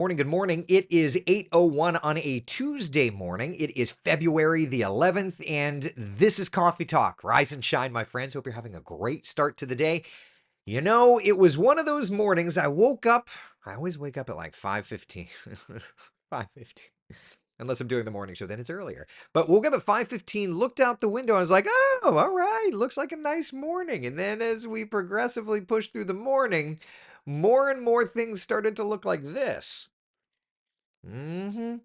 Morning, good morning. It is 8:01 on a Tuesday morning. It is February the 11th, and this is Coffee Talk. Rise and shine, my friends. Hope you're having a great start to the day. You know, it was one of those mornings I woke up. I always wake up at like 5:15. 5:15. Unless I'm doing the morning show, then it's earlier. But woke up at 5:15, looked out the window, and I was like, oh, all right, looks like a nice morning. And then as we progressively pushed through the morning, more and more things started to look like this. Mm-hmm.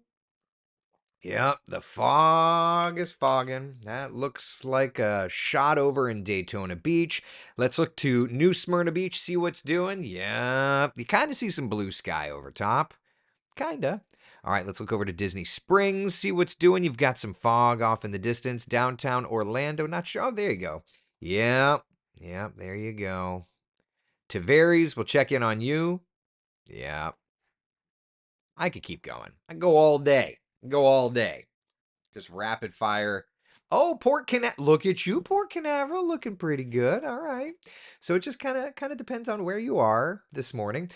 Yep, the fog is fogging. That looks like a shot over in Daytona Beach. Let's look to New Smyrna Beach, see what's doing. Yep, you kind of see some blue sky over top. Kinda. All right, let's look over to Disney Springs, see what's doing. You've got some fog off in the distance. Downtown Orlando, not sure. Oh, there you go. Yep, there you go. Tavares, we'll check in on you. Yeah, I could keep going. I can go all day. Go all day. Just rapid fire. Oh, Port Canaveral. Look at you, Port Canaveral, looking pretty good. All right. So it just kind of depends on where you are this morning.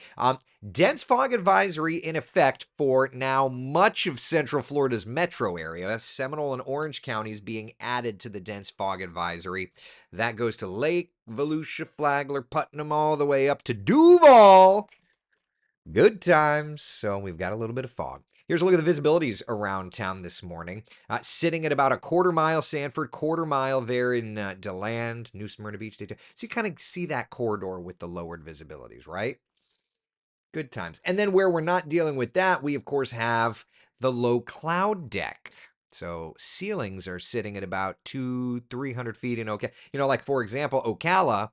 Dense fog advisory in effect for now much of Central Florida's metro area. Seminole and Orange counties being added to the dense fog advisory. That goes to Lake, Volusia, Flagler, Putnam, all the way up to Duval. Good times. So we've got a little bit of fog. Here's a look at the visibilities around town this morning. Sitting at about a quarter mile Sanford, quarter mile there in DeLand, New Smyrna Beach. Daytona. So you kind of see that corridor with the lowered visibilities, right? Good times. And then where we're not dealing with that, we of course have the low cloud deck. So ceilings are sitting at about 300 feet in Ocala. Like for example, Ocala,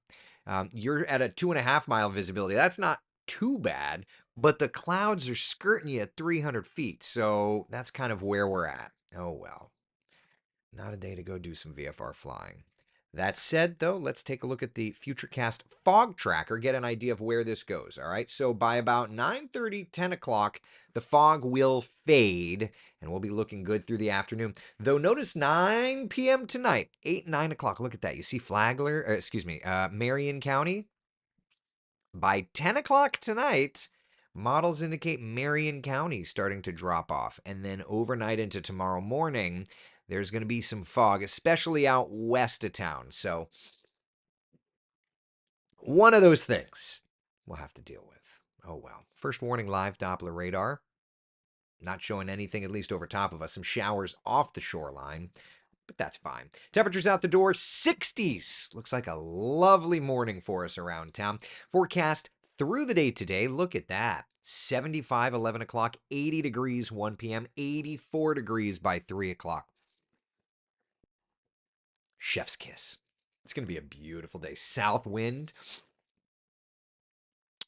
you're at a 2.5 mile visibility. That's not too bad, but the clouds are skirting you at 300 feet. So that's kind of where we're at. Oh well, not a day to go do some VFR flying. That said, though, let's take a look at the Futurecast fog tracker, get an idea of where this goes. All right, so by about 9:30, 10 o'clock, the fog will fade, and we'll be looking good through the afternoon. Though notice 9 p.m. tonight, 8, 9 o'clock. Look at that. You see Marion County? By 10 o'clock tonight, models indicate Marion County starting to drop off. And then overnight into tomorrow morning, there's going to be some fog, especially out west of town. So, one of those things we'll have to deal with. Oh well. First warning live Doppler radar. Not showing anything, at least over top of us. Some showers off the shoreline, but that's fine. Temperatures out the door, 60s. Looks like a lovely morning for us around town. Forecast through the day today. Look at that. 75, 11 o'clock, 80 degrees, 1 p.m., 84 degrees by 3 o'clock. Chef's kiss. It's going to be a beautiful day. South wind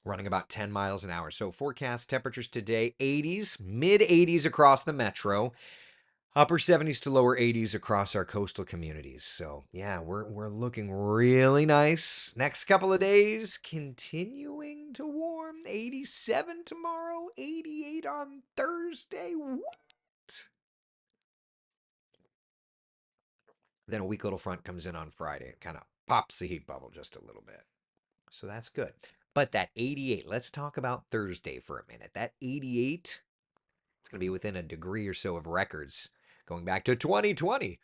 running about 10 miles an hour. So forecast temperatures today, 80s, mid 80s across the metro. Upper 70s to lower 80s across our coastal communities. So, yeah, we're looking really nice. Next couple of days, continuing to warm. 87 tomorrow, 88 on Thursday. What? Then a weak little front comes in on Friday. It kind of pops the heat bubble just a little bit. So that's good. But that 88, let's talk about Thursday for a minute. That 88, it's going to be within a degree or so of records going back to 2020.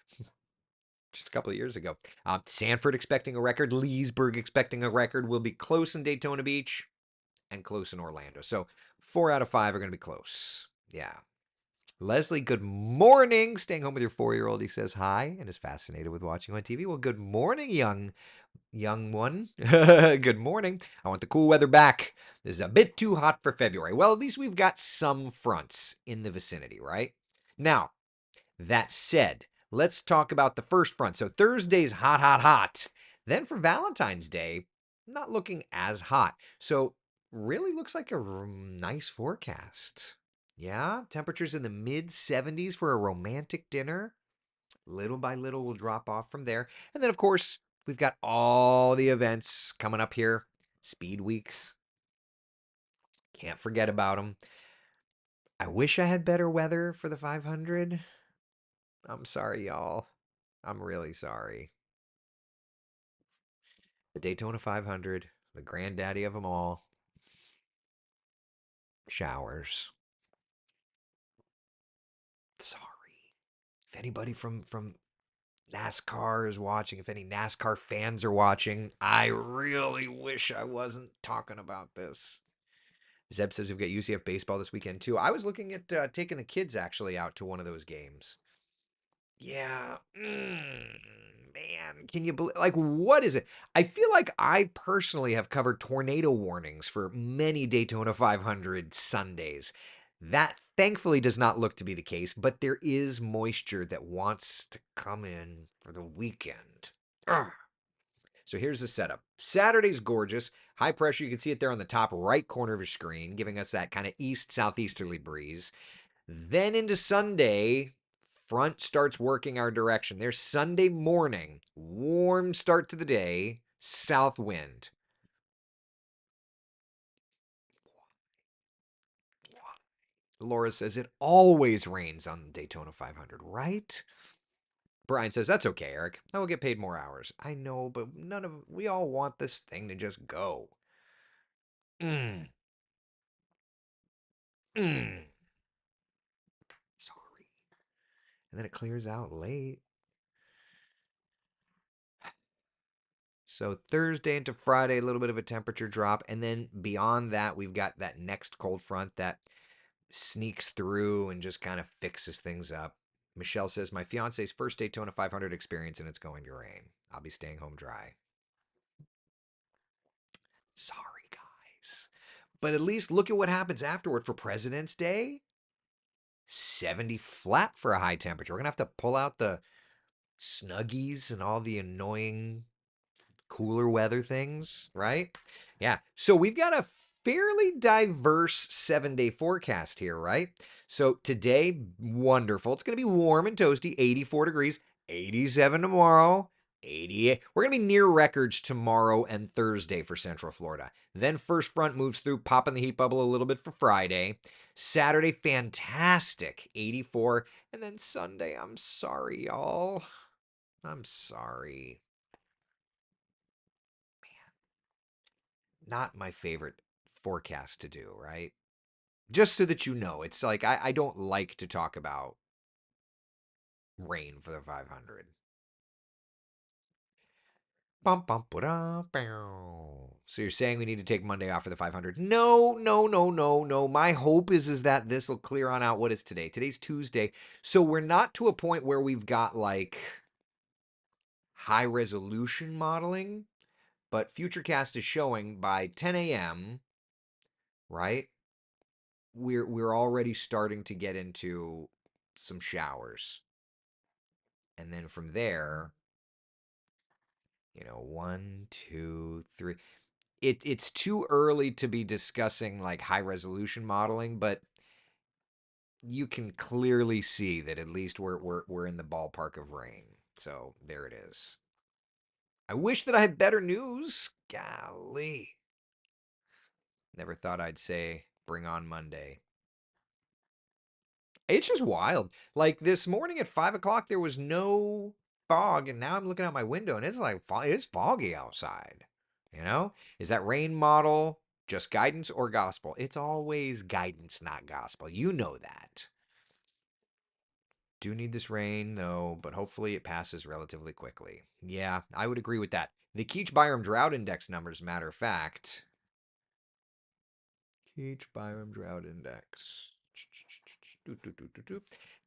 Just a couple of years ago. Sanford expecting a record. Leesburg expecting a record. Will be close in Daytona Beach and close in Orlando. So 4 out of 5 are going to be close. Yeah. Leslie, good morning. Staying home with your 4-year-old. He says hi and is fascinated with watching on TV. Well, good morning, young one. Good morning. I want the cool weather back. This is a bit too hot for February. Well, at least we've got some fronts in the vicinity, right? Now, that said, let's talk about the first front. So Thursday's hot, hot, hot. Then for Valentine's Day, not looking as hot. So really looks like a nice forecast. Yeah, temperatures in the mid 70s for a romantic dinner. Little by little, we'll drop off from there. And then, of course, we've got all the events coming up here. Speed weeks. Can't forget about them. I wish I had better weather for the 500. I'm sorry, y'all. I'm really sorry. The Daytona 500, the granddaddy of them all. Showers. Sorry. If anybody from NASCAR is watching, if any NASCAR fans are watching, I really wish I wasn't talking about this. Zeb says we've got UCF baseball this weekend too. I was looking at taking the kids actually out to one of those games. Yeah, man, can you believe? Like, what is it? I feel like I personally have covered tornado warnings for many Daytona 500 Sundays. That thankfully does not look to be the case, but there is moisture that wants to come in for the weekend. Ugh. So here's the setup. Saturday's gorgeous. High pressure, you can see it there on the top right corner of your screen, giving us that kind of east southeasterly breeze. Then into Sunday, front starts working our direction. There's Sunday morning, warm start to the day, south wind. Laura says it always rains on Daytona 500, right? Brian says that's okay, Eric. I will get paid more hours. I know, but we all want this thing to just go. Mm, mm. Sorry. And then it clears out late. So Thursday into Friday, a little bit of a temperature drop. And then beyond that, we've got that next cold front that sneaks through and just kind of fixes things up. Michelle says, my fiance's first Daytona 500 experience and it's going to rain. I'll be staying home dry. Sorry, guys. But at least look at what happens afterward for President's Day. 70 flat for a high temperature. We're going to have to pull out the Snuggies and all the annoying cooler weather things, right? Yeah. So we've got a fairly diverse 7 day forecast here, right? So today, wonderful. It's going to be warm and toasty, 84 degrees, 87 tomorrow. 88. We're going to be near records tomorrow and Thursday for Central Florida. Then first front moves through, popping the heat bubble a little bit for Friday. Saturday, fantastic, 84. And then Sunday, I'm sorry, y'all. I'm sorry. Not my favorite forecast to do, right? Just so that you know, it's like I don't like to talk about rain for the 500. Bum, bum, ba-da, bow. So you're saying we need to take Monday off for the 500? No, no, no, no, no. My hope is that this will clear on out. What is today? Today's Tuesday. So we're not to a point where we've got like high resolution modeling, but Futurecast is showing by 10 a.m., right? We're already starting to get into some showers. And then from there, 1, 2, 3. It's too early to be discussing like high resolution modeling, but you can clearly see that at least we're in the ballpark of rain. So there it is. I wish that I had better news. Golly. Never thought I'd say bring on Monday. It's just wild. Like this morning at 5 o'clock, there was no fog, and now I'm looking out my window, and it's like it's foggy outside. You know, is that rain model just guidance or gospel? It's always guidance, not gospel. You know that. Do need this rain though, but hopefully it passes relatively quickly. Yeah, I would agree with that. The Keach Byram Drought Index numbers, matter of fact. Keach Byram Drought Index.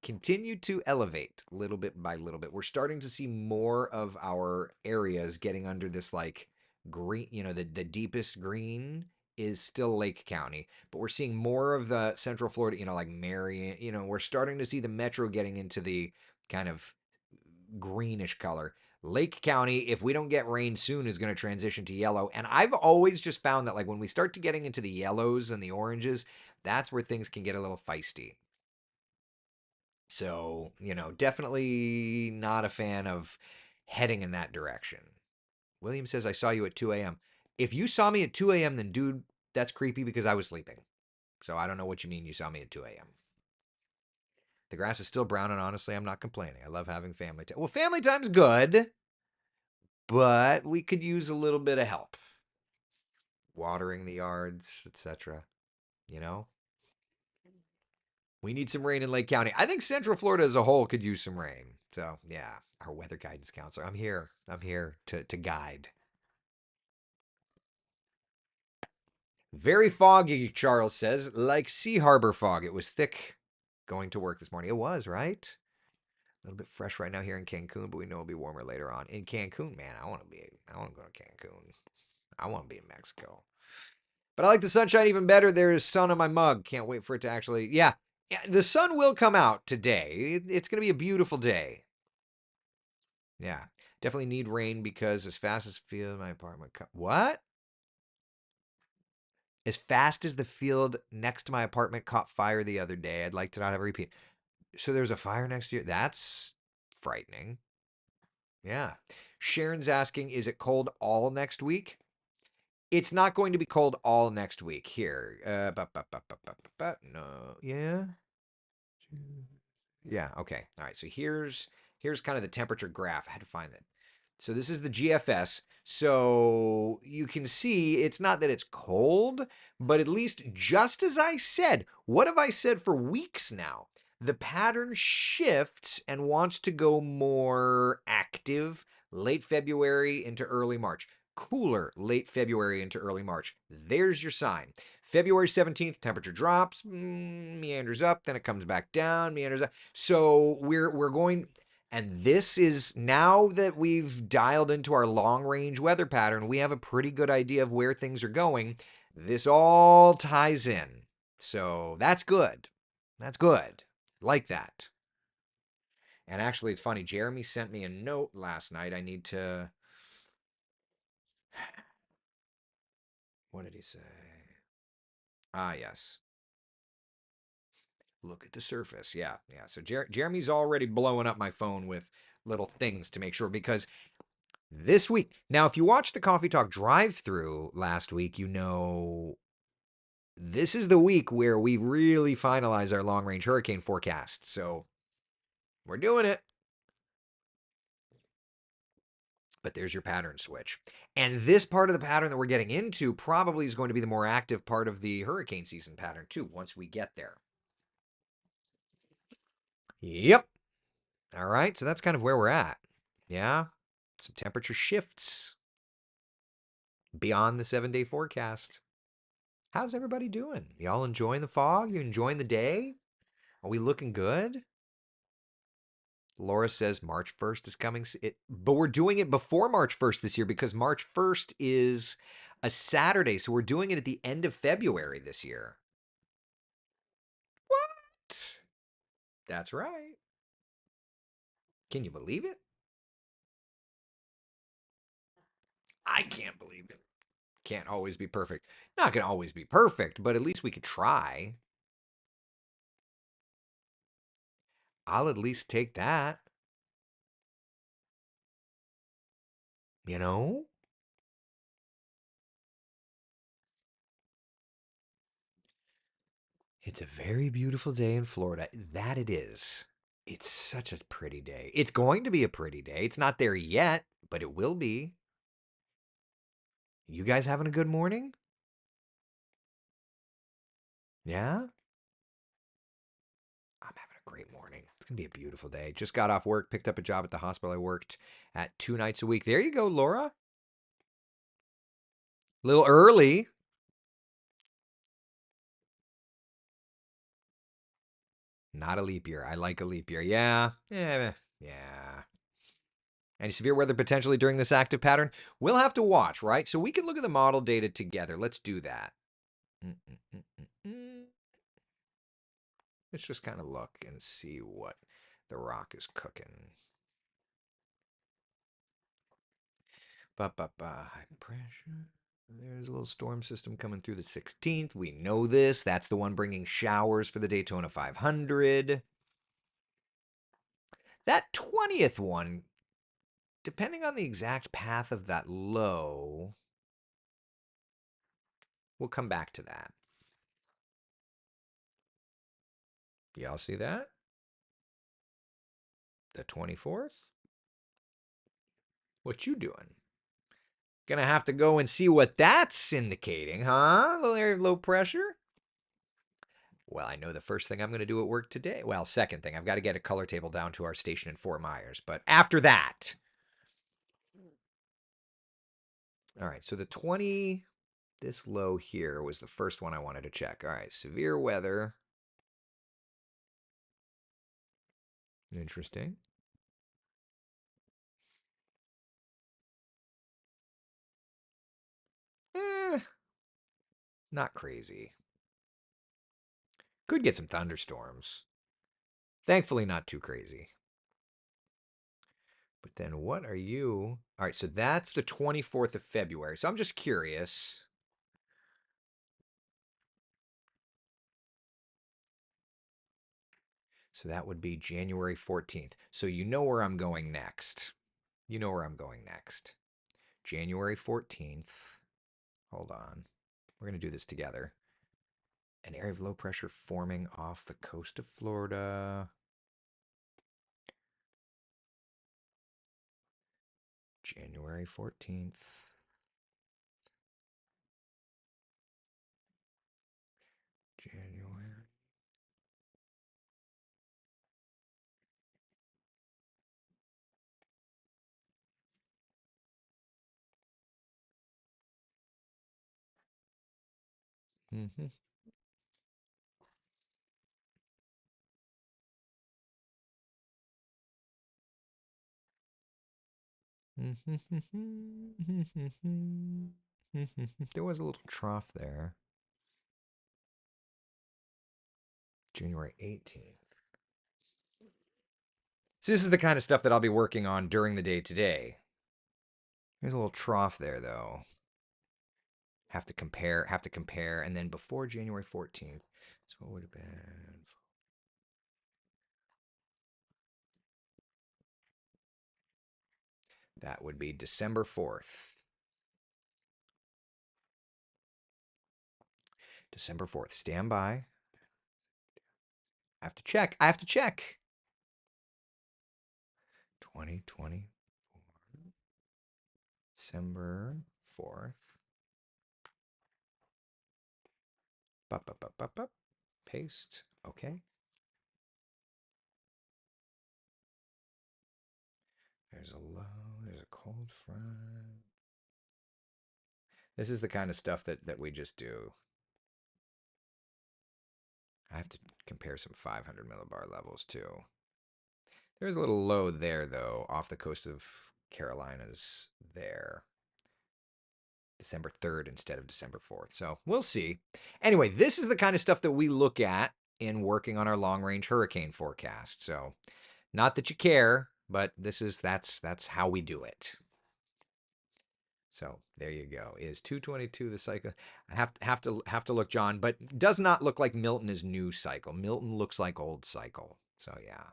Continue to elevate little bit by little bit. We're starting to see more of our areas getting under this like green, the deepest green is still Lake County, but we're seeing more of the Central Florida, like Marion, we're starting to see the metro getting into the kind of greenish color. Lake County, if we don't get rain soon, is going to transition to yellow. And I've always just found that like when we start to getting into the yellows and the oranges, that's where things can get a little feisty. So, definitely not a fan of heading in that direction. William says, I saw you at 2 a.m. If you saw me at 2 a.m., then dude, that's creepy because I was sleeping. So I don't know what you mean you saw me at 2 a.m. The grass is still brown, and honestly, I'm not complaining. I love having family time. Well, family time's good, but we could use a little bit of help. Watering the yards, etc. You know? We need some rain in Lake County. I think Central Florida as a whole could use some rain. So, yeah, our weather guidance counselor. I'm here. I'm here to guide. Very foggy, Charles says, like Sea Harbor fog. It was thick going to work this morning. It was, right? A little bit fresh right now here in Cancun, but we know it'll be warmer later on. In Cancun, man, I want to go to Cancun. I want to be in Mexico. But I like the sunshine even better. There is sun on my mug. Can't wait for it to actually, yeah. The sun will come out today. It's going to be a beautiful day. Yeah. Definitely need rain because as fast as field my apartment. What? As fast as the field next to my apartment caught fire the other day. I'd like to not have a repeat. So there's a fire next to you? That's frightening. Yeah. Sharon's asking, is it cold all next week? It's not going to be cold all next week. Here. No. Yeah. Yeah, okay. All right. So here's kind of the temperature graph. I had to find that. So this is the GFS. So you can see it's not that it's cold, but at least just as I said, what have I said for weeks now? The pattern shifts and wants to go more active late February into early March. Cooler late February into early March. There's your sign. February 17th, temperature drops, meanders up, then it comes back down, meanders up. So we're going, and this is now that we've dialed into our long range weather pattern, we have a pretty good idea of where things are going. This all ties in. So that's good. That's good. Like that. And actually, it's funny. Jeremy sent me a note last night. I need to. What did he say? Ah, yes. Look at the surface. Yeah, yeah. So Jeremy's already blowing up my phone with little things to make sure because this week. Now, if you watched the Coffee Talk drive-through last week, you know this is the week where we really finalize our long-range hurricane forecast. So we're doing it. But there's your pattern switch. And this part of the pattern that we're getting into probably is going to be the more active part of the hurricane season pattern too, once we get there. Yep. All right. So that's kind of where we're at. Yeah. Some temperature shifts beyond the 7-day forecast. How's everybody doing? Y'all enjoying the fog? You enjoying the day? Are we looking good? Laura says March 1st is coming. But we're doing it before March 1st this year because March 1st is a Saturday. So we're doing it at the end of February this year. What? That's right. Can you believe it? I can't believe it. Can't always be perfect. Not going to always be perfect, but at least we could try. I'll at least take that. You know? It's a very beautiful day in Florida. That it is. It's such a pretty day. It's going to be a pretty day. It's not there yet, but it will be. You guys having a good morning? Yeah? I'm having a great morning. It's going to be a beautiful day. Just got off work, picked up a job at the hospital I worked at 2 nights a week. There you go, Laura. A little early. Not a leap year. I like a leap year. Yeah. Yeah. Yeah. Any severe weather potentially during this active pattern? We'll have to watch, right? So we can look at the model data together. Let's do that. Let's just kind of look and see what the rock is cooking. High pressure. There's a little storm system coming through the 16th. We know this. That's the one bringing showers for the Daytona 500. That 20th one, depending on the exact path of that low, we'll come back to that. Y'all see that? The 24th? What you doing? Gonna have to go and see what that's indicating, huh? Low pressure? Well, I know the first thing I'm going to do at work today. Well, second thing, I've got to get a color table down to our station in Fort Myers. But after that, all right, so the 20, this low here was the first one I wanted to check. All right, severe weather. Interesting. Eh, not crazy. Could get some thunderstorms. Thankfully, not too crazy. But then what are you? All right, so that's the 24th of February. So I'm just curious. So that would be January 14th. So you know where I'm going next. You know where I'm going next. January 14th. Hold on. We're going to do this together. An area of low pressure forming off the coast of Florida. January 14th. January. Mm-hmm. There was a little trough there. January 18th. So this is the kind of stuff that I'll be working on during the day today. There's a little trough there though. Have to compare, and then before January 14th. So what would have been? That would be December 4th. December 4th. Stand by. I have to check. I have to check. 2020. December 4th. Bup, bup, bup, bup, bup. Paste. Okay. There's a low. There's a cold front. This is the kind of stuff that we just do. I have to compare some 500 millibar levels too. There's a little low there though, off the coast of Carolinas there. December 3rd instead of December 4th. So we'll see. Anyway, this is the kind of stuff that we look at in working on our long range hurricane forecast. So not that you care, but that's how we do it. So there you go. Is 222 the cycle? I have to look, John, but does not look like Milton is new cycle. Milton looks like old cycle. So yeah.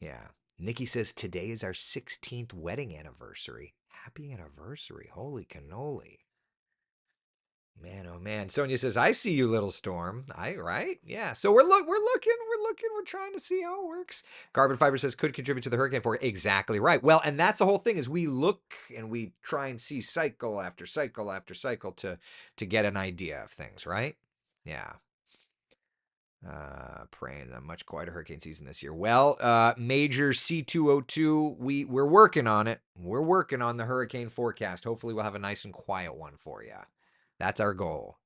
Yeah. Nikki says today is our 16th wedding anniversary. Happy anniversary. Holy cannoli. Man, oh man. Sonia says, "I see you, little storm." Right? Yeah. So we're trying to see how it works. Carbon fiber says could contribute to the hurricane for exactly right. Well, and that's the whole thing is we look and we try and see cycle after cycle after cycle to get an idea of things, right? Yeah. Praying a much quieter hurricane season this year. Well, major C202, we're working on it. We're working on the hurricane forecast. Hopefully we'll have a nice and quiet one for you. That's our goal.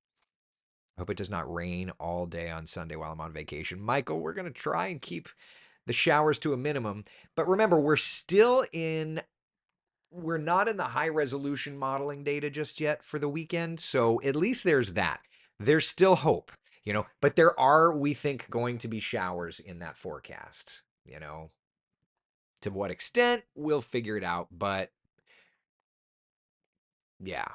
I hope it does not rain all day on Sunday while I'm on vacation. Michael, we're going to try and keep the showers to a minimum. But remember, we're not in the high resolution modeling data just yet for the weekend. So at least there's that. There's still hope, but there are, we think, going to be showers in that forecast, To what extent, we'll figure it out. But yeah.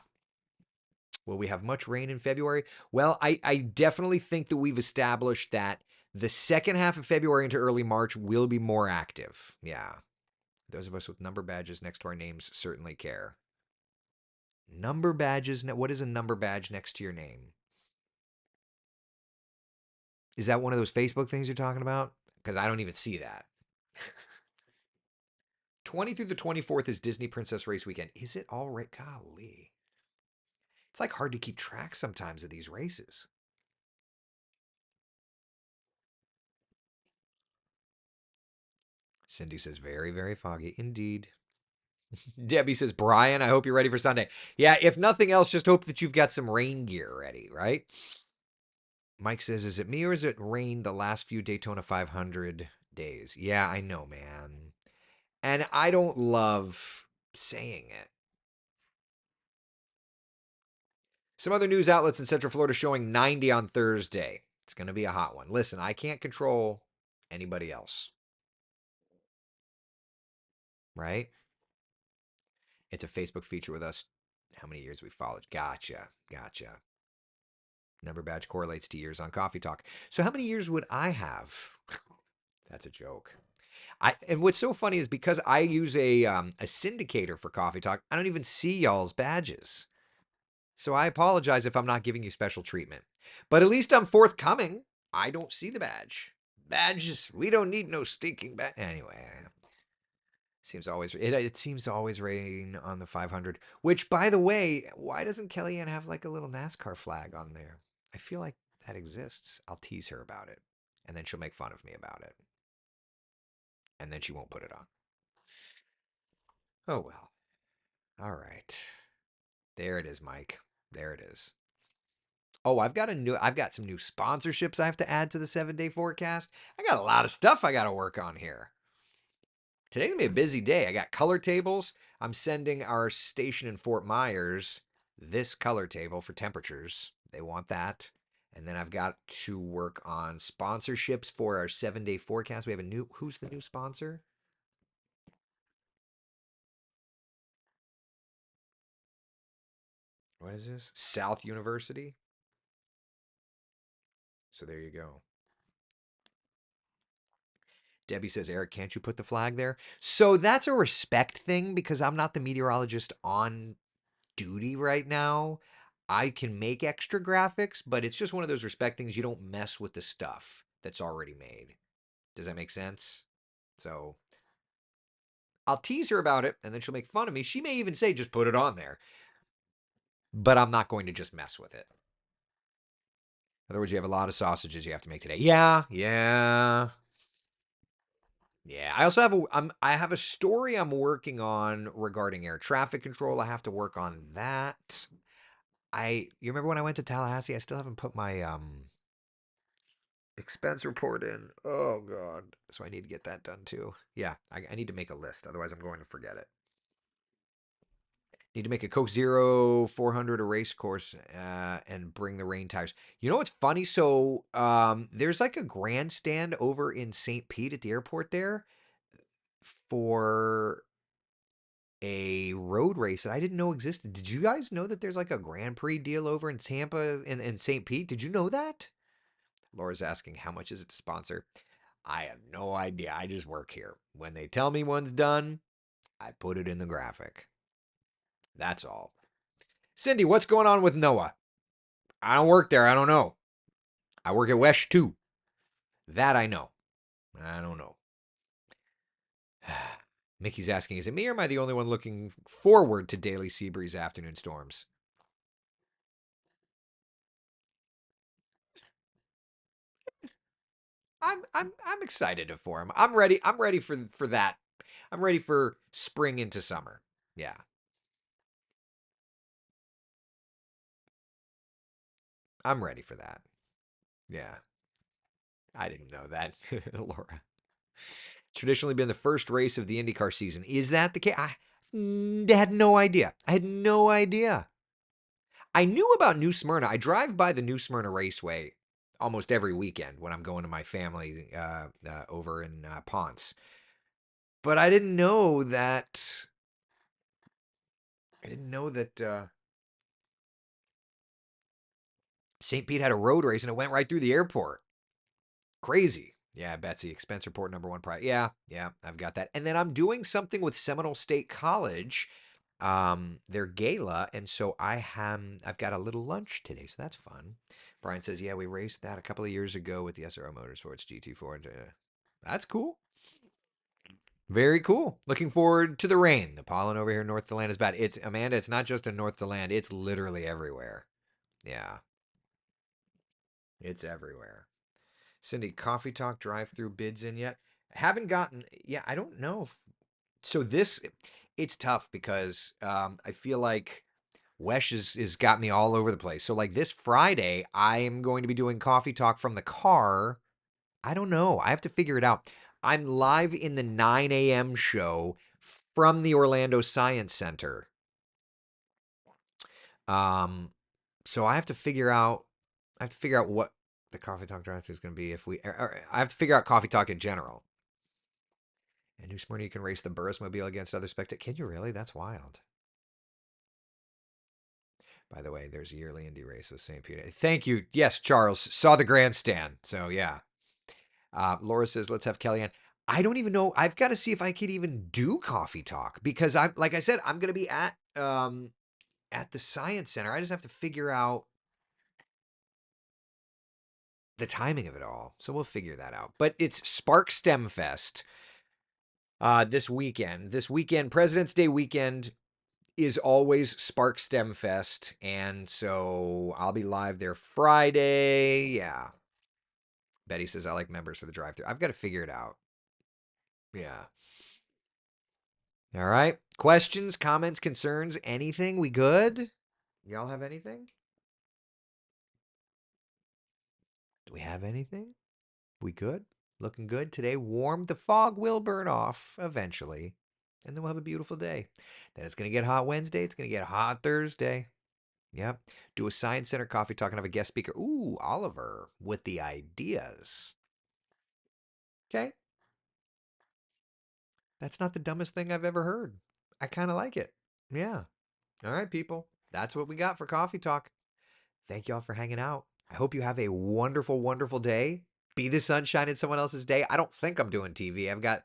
Will we have much rain in February? Well, I definitely think that we've established that the second half of February into early March will be more active. Yeah. Those of us with number badges next to our names certainly care. Number badges. What is a number badge next to your name? Is that one of those Facebook things you're talking about? Because I don't even see that. 20 through the 24th is Disney Princess Race weekend. Is it all right? Golly. It's like hard to keep track sometimes of these races. Cindy says, very, very foggy. Indeed. Debbie says, Brian, I hope you're ready for Sunday. Yeah, if nothing else, just hope that you've got some rain gear ready, right? Mike says, is it me or is it rained the last few Daytona 500 days? Yeah, I know, man. And I don't love saying it. Some other news outlets in Central Florida showing 90 on Thursday. It's going to be a hot one. Listen, I can't control anybody else, right? It's a Facebook feature with us. How many years we followed? Gotcha. Gotcha. Number badge correlates to years on Coffee Talk. So how many years would I have? That's a joke. And what's so funny is because I use a syndicator for Coffee Talk, I don't even see y'all's badges. So I apologize if I'm not giving you special treatment. But at least I'm forthcoming. I don't see the badge. Badges, we don't need no stinking badge. Anyway, it seems to always rain on the 500. Which, by the way, why doesn't Kellyanne have like a little NASCAR flag on there? I feel like that exists. I'll tease her about it, and then she'll make fun of me about it, and then she won't put it on. Oh well. All right. There it is, Mike. There it is. Oh, I've got some new sponsorships I have to add to the 7-day forecast. I got a lot of stuff I got to work on here. Today's gonna be a busy day. I got color tables. I'm sending our station in Fort Myers this color table for temperatures. They want that. And then I've got to work on sponsorships for our 7-day forecast. We have who's the new sponsor? What is this? South University. So there you go. Debbie says, Eric, can't you put the flag there? So that's a respect thing because I'm not the meteorologist on duty right now. I can make extra graphics, but it's just one of those respect things. You don't mess with the stuff that's already made. Does that make sense? So I'll tease her about it and then she'll make fun of me. She may even say, just put it on there. But I'm not going to just mess with it. In other words, you have a lot of sausages you have to make today. Yeah, yeah. Yeah, I also I have a story I'm working on regarding air traffic control. I have to work on that. You remember when I went to Tallahassee? I still haven't put my expense report in. Oh god. So I need to get that done too. Yeah, I need to make a list, otherwise I'm going to forget it. Need to make a Coke Zero 400 a race course and bring the rain tires. You know what's funny? So there's like a grandstand over in St. Pete at the airport there for a road race that I didn't know existed. Did you guys know that there's like a Grand Prix deal over in Tampa and St. Pete? Did you know that? Laura's asking, how much is it to sponsor? I have no idea. I just work here. When they tell me one's done, I put it in the graphic. That's all. Cindy, what's going on with NOAA? I don't work there. I don't know. I work at WESH too. That I know. I don't know. Mickey's asking, is it me or am I the only one looking forward to daily sea breeze afternoon storms? I'm excited for him. I'm ready. I'm ready for that. I'm ready for spring into summer. Yeah. I'm ready for that. Yeah. I didn't know that, Laura. Traditionally been the first race of the IndyCar season. Is that the case? I had no idea. I had no idea. I knew about New Smyrna. I drive by the New Smyrna Raceway almost every weekend when I'm going to my family over in Ponce. But I didn't know that. I didn't know that St. Pete had a road race and it went right through the airport. Crazy. Yeah, Betsy, expense report number one prize. Yeah, I've got that. And then I'm doing something with Seminole State College, their gala, and so I've got a little lunch today, so that's fun. Brian says, yeah, we raced that a couple of years ago with the SRO Motorsports GT4. That's cool. Very cool. Looking forward to the rain. The pollen over here in North Deland is bad. It's Amanda, it's not just in North Deland, it's literally everywhere. Yeah, it's everywhere. Cindy, Coffee Talk drive-through bids in yet? Haven't gotten, yeah, I don't know if, so this, it's tough because I feel like Wesh is got me all over the place. So like this Friday, I am going to be doing coffee talk from the car. I don't know. I have to figure it out. I'm live in the 9 a.m. show from the Orlando Science Center. Um, so I have to figure out. I have to figure out what the coffee talk drive through is going to be. If we, or I have to figure out coffee talk in general. And New Smyrna, you can race the Burrismobile against other spectators. Can you really? That's wild. By the way, there's a yearly Indy race of St. Peter. Thank you. Yes, Charles saw the grandstand. So yeah. Laura says, let's have Kellyanne. I don't even know. I've got to see if I could even do coffee talk because I'm like I said, I'm gonna be at the Science Center. I just have to figure out the timing of it all. So we'll figure that out. But it's Spark STEM Fest this weekend. This weekend, President's Day weekend, is always Spark STEM Fest. And so I'll be live there Friday. Yeah. Betty says I like members for the drive through. I've got to figure it out. Yeah. All right. Questions, comments, concerns, anything? We good? Y'all have anything? Do we have anything? We good? Looking good today. Warm. The fog will burn off eventually. And then we'll have a beautiful day. Then it's going to get hot Wednesday. It's going to get hot Thursday. Yep. Do a Science Center coffee talk and have a guest speaker. Ooh, Oliver with the ideas. Okay. That's not the dumbest thing I've ever heard. I kind of like it. Yeah. All right, people. That's what we got for coffee talk. Thank y'all for hanging out. I hope you have a wonderful, wonderful day. Be the sunshine in someone else's day. I don't think I'm doing TV. I've got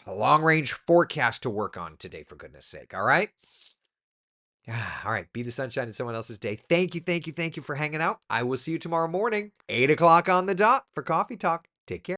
a long range forecast to work on today, for goodness sake. All right. All right. Be the sunshine in someone else's day. Thank you, thank you, thank you for hanging out. I will see you tomorrow morning, 8 o'clock on the dot for Coffee Talk. Take care.